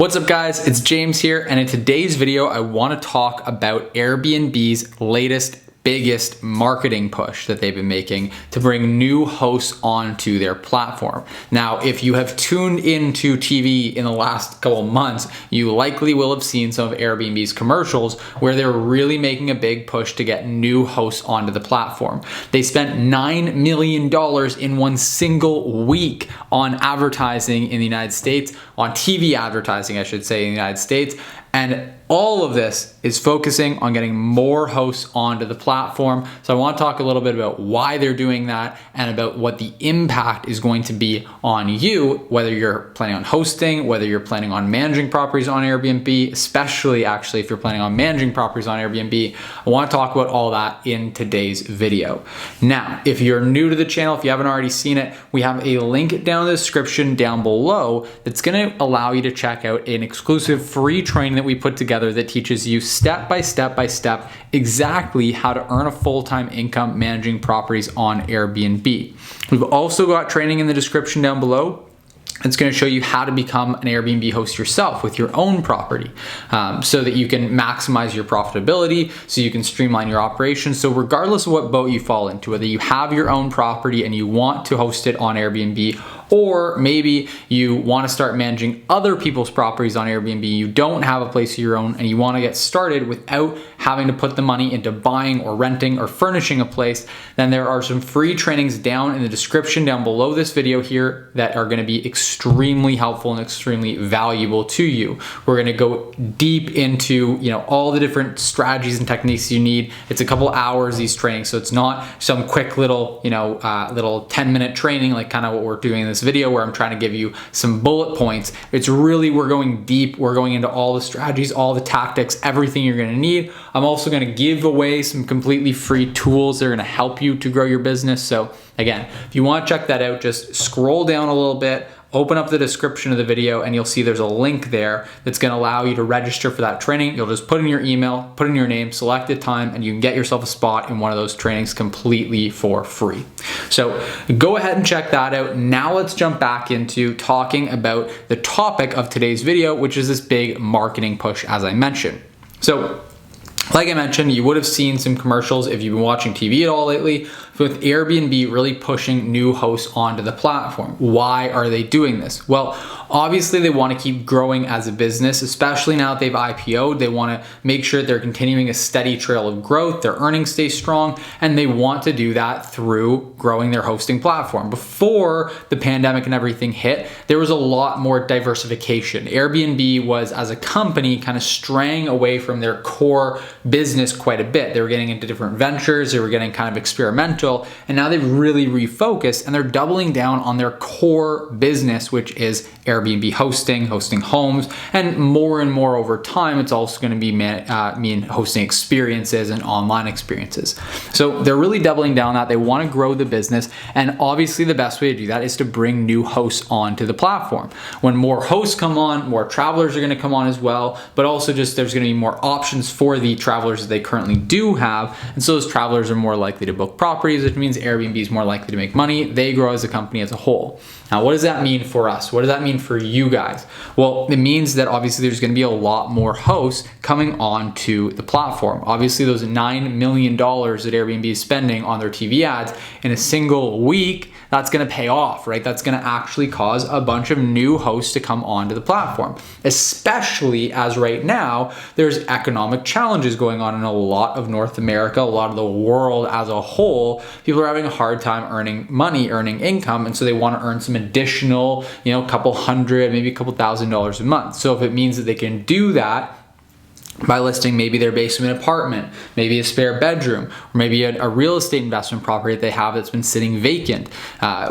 What's up guys, it's James here, and in today's video I want to talk about Airbnb's latest biggest marketing push that they've been making to bring new hosts onto their platform. Now, if you have tuned into TV in the last couple of months, you likely will have seen some of Airbnb's commercials where they're really making a big push to get new hosts onto the platform. They spent $9 million in one single week on advertising in the United States, on TV advertising, I should say, in the United States, and all of this is focusing on getting more hosts onto the platform. So I want to talk a little bit about why they're doing that and about what the impact is going to be on you, whether you're planning on hosting, whether you're planning on managing properties on Airbnb, especially actually if you're planning on managing properties on Airbnb. I want to talk about all that in today's video. Now, if you're new to the channel, if you haven't already seen it, we have a link down in the description down below that's going to allow you to check out an exclusive free training that we put together that teaches you step by step exactly how to earn a full-time income managing properties on Airbnb. We've also got training in the description down below. It's going to show you how to become an Airbnb host yourself with your own property so that you can maximize your profitability, so you can streamline your operations. So regardless of what boat you fall into, whether you have your own property and you want to host it on Airbnb, or maybe you want to start managing other people's properties on Airbnb, you don't have a place of your own and you want to get started without having to put the money into buying or renting or furnishing a place, then there are some free trainings down in the description down below this video here that are going to be extremely helpful and extremely valuable to you. We're going to go deep into, all the different strategies and techniques you need. It's a couple hours, these trainings, so it's not some quick little, little 10-minute training like kind of what we're doing in this video where I'm trying to give you some bullet points. It's really, we're going deep. We're going into all the strategies, all the tactics, everything you're going to need. I'm also going to give away some completely free tools that are going to help you to grow your business. So again, if you want to check that out, just scroll down a little bit, open up the description of the video, and you'll see there's a link there that's going to allow you to register for that training. You'll just put in your email, put in your name, select a time, and you can get yourself a spot in one of those trainings completely for free. So go ahead and check that out. Now let's jump back into talking about the topic of today's video, which is this big marketing push, as I mentioned. So like I mentioned, you would have seen some commercials if you've been watching TV at all lately with Airbnb really pushing new hosts onto the platform. Why are they doing this? Well, obviously they want to keep growing as a business, especially now that they've IPO'd. They want to make sure they're continuing a steady trail of growth, their earnings stay strong, and they want to do that through growing their hosting platform. Before the pandemic and everything hit, there was a lot more diversification. Airbnb was, as a company, kind of straying away from their core business quite a bit. They were getting into different ventures, they were getting kind of experimental, and now they've really refocused and they're doubling down on their core business, which is Airbnb hosting homes, and more over time, it's also going to be mean hosting experiences and online experiences. So they're really doubling down on that. They want to grow the business, and obviously the best way to do that is to bring new hosts onto the platform. When more hosts come on, more travelers are going to come on as well, but also just there's going to be more options for the travelers that they currently do have, and so those travelers are more likely to book properties, which means Airbnb is more likely to make money. They grow as a company as a whole. Now, what does that mean for us? What does that mean for you guys? Well, it means that obviously there's going to be a lot more hosts coming onto the platform. Obviously, those $9 million that Airbnb is spending on their TV ads in a single week, that's going to pay off, right? That's going to actually cause a bunch of new hosts to come onto the platform, especially as right now there's economic challenges going on in a lot of North America, a lot of the world as a whole. People are having a hard time earning money, earning income, and so they want to earn some additional, a couple hundred, maybe a couple $1,000s a month. So if it means that they can do that by listing maybe their basement apartment, maybe a spare bedroom, or maybe a real estate investment property that they have that's been sitting vacant,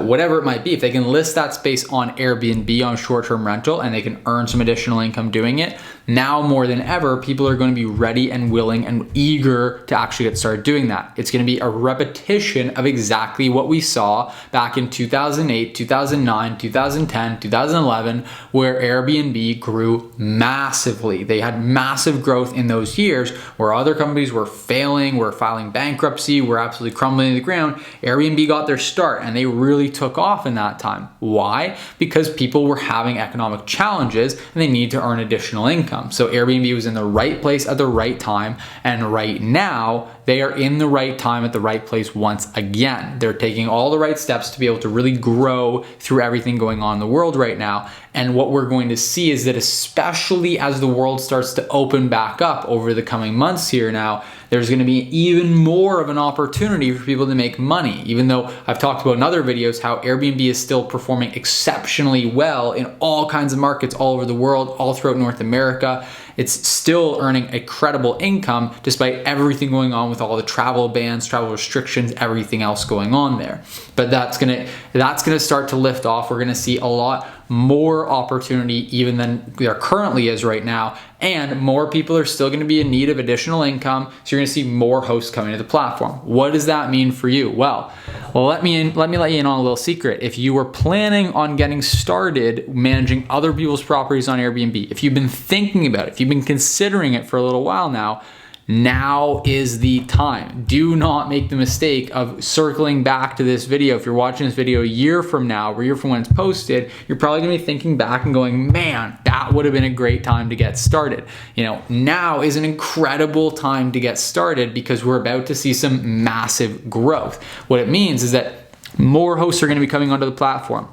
whatever it might be, if they can list that space on Airbnb on short-term rental and they can earn some additional income doing it, now more than ever, people are going to be ready and willing and eager to actually get started doing that. It's going to be a repetition of exactly what we saw back in 2008, 2009, 2010, 2011, where Airbnb grew massively. They had massive growth growth in those years where other companies were failing, were filing bankruptcy, were absolutely crumbling to the ground. Airbnb got their start and they really took off in that time. Why? Because people were having economic challenges and they need to earn additional income. So Airbnb was in the right place at the right time, and right now they are in the right time at the right place once again. They're taking all the right steps to be able to really grow through everything going on in the world right now. And what we're going to see is that, especially as the world starts to open back up over the coming months here now, there's going to be even more of an opportunity for people to make money. Even though I've talked about in other videos how Airbnb is still performing exceptionally well in all kinds of markets all over the world, all throughout North America, it's still earning a credible income despite everything going on with all the travel bans, travel restrictions, everything else going on there. But that's gonna start to lift off. We're gonna see a lot more opportunity even than there currently is right now, and more people are still going to be in need of additional income, so you're going to see more hosts coming to the platform. What does that mean for you? Well, let me let you in on a little secret. If you were planning on getting started managing other people's properties on Airbnb, if you've been thinking about it, if you've been considering it for a little while now is the time. Do not make the mistake of circling back to this video. If you're watching this video a year from now, or a year from when it's posted, you're probably gonna be thinking back and going, man, that would have been a great time to get started. Now is an incredible time to get started because we're about to see some massive growth. What it means is that more hosts are gonna be coming onto the platform.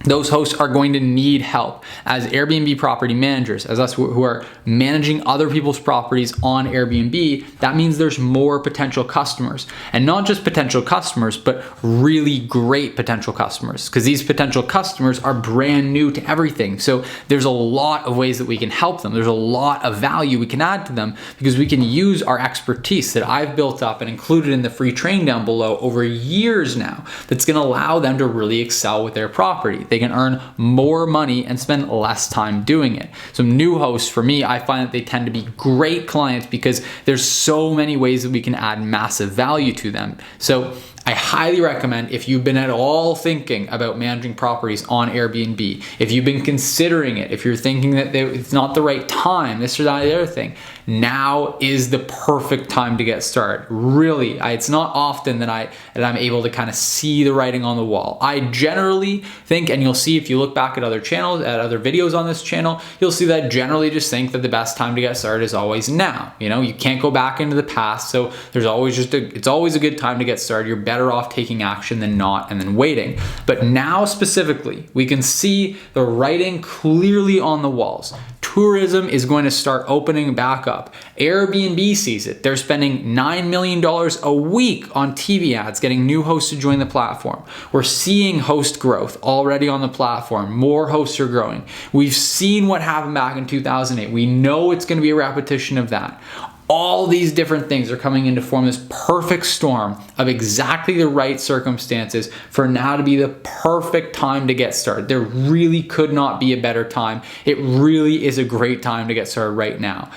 Those hosts are going to need help as Airbnb property managers, as us who are managing other people's properties on Airbnb. That means there's more potential customers, and not just potential customers, but really great potential customers, because these potential customers are brand new to everything. So there's a lot of ways that we can help them. There's a lot of value we can add to them because we can use our expertise that I've built up and included in the free training down below over years now. That's going to allow them to really excel with their property. They can earn more money and spend less time doing it. Some new hosts, for me, I find that they tend to be great clients because there's so many ways that we can add massive value to them. So I highly recommend, if you've been at all thinking about managing properties on Airbnb, if you've been considering it, if you're thinking that it's not the right time, this or that, the other thing, now is the perfect time to get started. Really, it's not often that I'm able to kind of see the writing on the wall. I generally think, and you'll see if you look back at other channels, at other videos on this channel, you'll see that I generally just think that the best time to get started is always now. You can't go back into the past, so there's always it's always a good time to get started. You're better off taking action than not and then waiting. But now specifically, we can see the writing clearly on the walls. Tourism is going to start opening back up. Airbnb sees it. They're spending $9 million a week on TV ads, getting new hosts to join the platform. We're seeing host growth already on the platform. More hosts are growing. We've seen what happened back in 2008. We know it's going to be a repetition of that. All these different things are coming in to form this perfect storm of exactly the right circumstances for now to be the perfect time to get started. There really could not be a better time. It really is a great time to get started right now.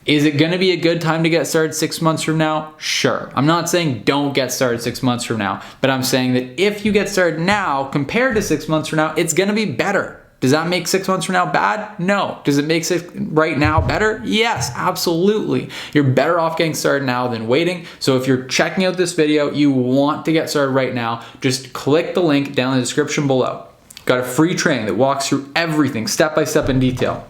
Is it going to be a good time to get started 6 months from now? Sure. I'm not saying don't get started 6 months from now, but I'm saying that if you get started now compared to 6 months from now, it's going to be better. Does that make 6 months from now bad? No. Does it make it right now better? Yes, absolutely. You're better off getting started now than waiting. So if you're checking out this video, you want to get started right now, just click the link down in the description below. Got a free training that walks through everything step by step in detail.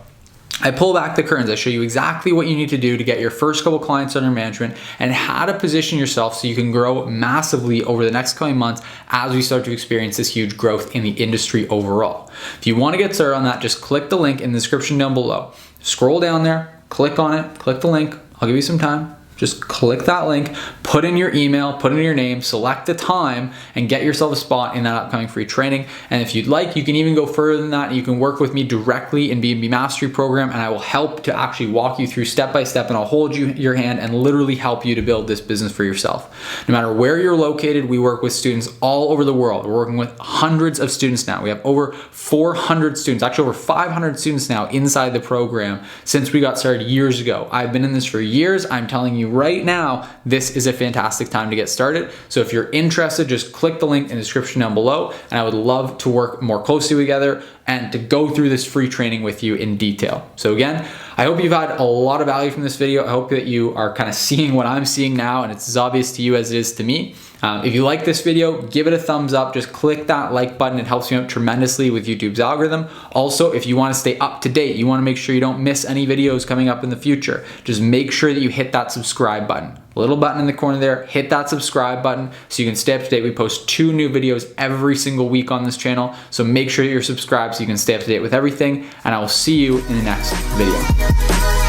I pull back the curtains. I show you exactly what you need to do to get your first couple clients under management and how to position yourself so you can grow massively over the next coming months as we start to experience this huge growth in the industry overall. If you want to get started on that, just click the link in the description down below. Scroll down there, click on it, click the link. I'll give you some time. Just click that link, put in your email, put in your name, select the time, and get yourself a spot in that upcoming free training. And if you'd like, you can even go further than that. You can work with me directly in BNB Mastery Program, and I will help to actually walk you through step by step, and I'll hold your hand and literally help you to build this business for yourself. No matter where you're located, we work with students all over the world. We're working with hundreds of students now. We have over 400 students, actually over 500 students now inside the program since we got started years ago. I've been in this for years. I'm telling you right now, this is a fantastic time to get started. So if you're interested, just click the link in the description down below, and I would love to work more closely together and to go through this free training with you in detail. So again, I hope you've had a lot of value from this video. I hope that you are kind of seeing what I'm seeing now and it's as obvious to you as it is to me. If you like this video, give it a thumbs up. Just click that like button. It helps me out tremendously with YouTube's algorithm. Also, if you want to stay up to date, you want to make sure you don't miss any videos coming up in the future, just make sure that you hit that subscribe button. Little button in the corner there, hit that subscribe button so you can stay up to date. We post 2 new videos every single week on this channel, so make sure that you're subscribed so you can stay up to date with everything, and I will see you in the next video.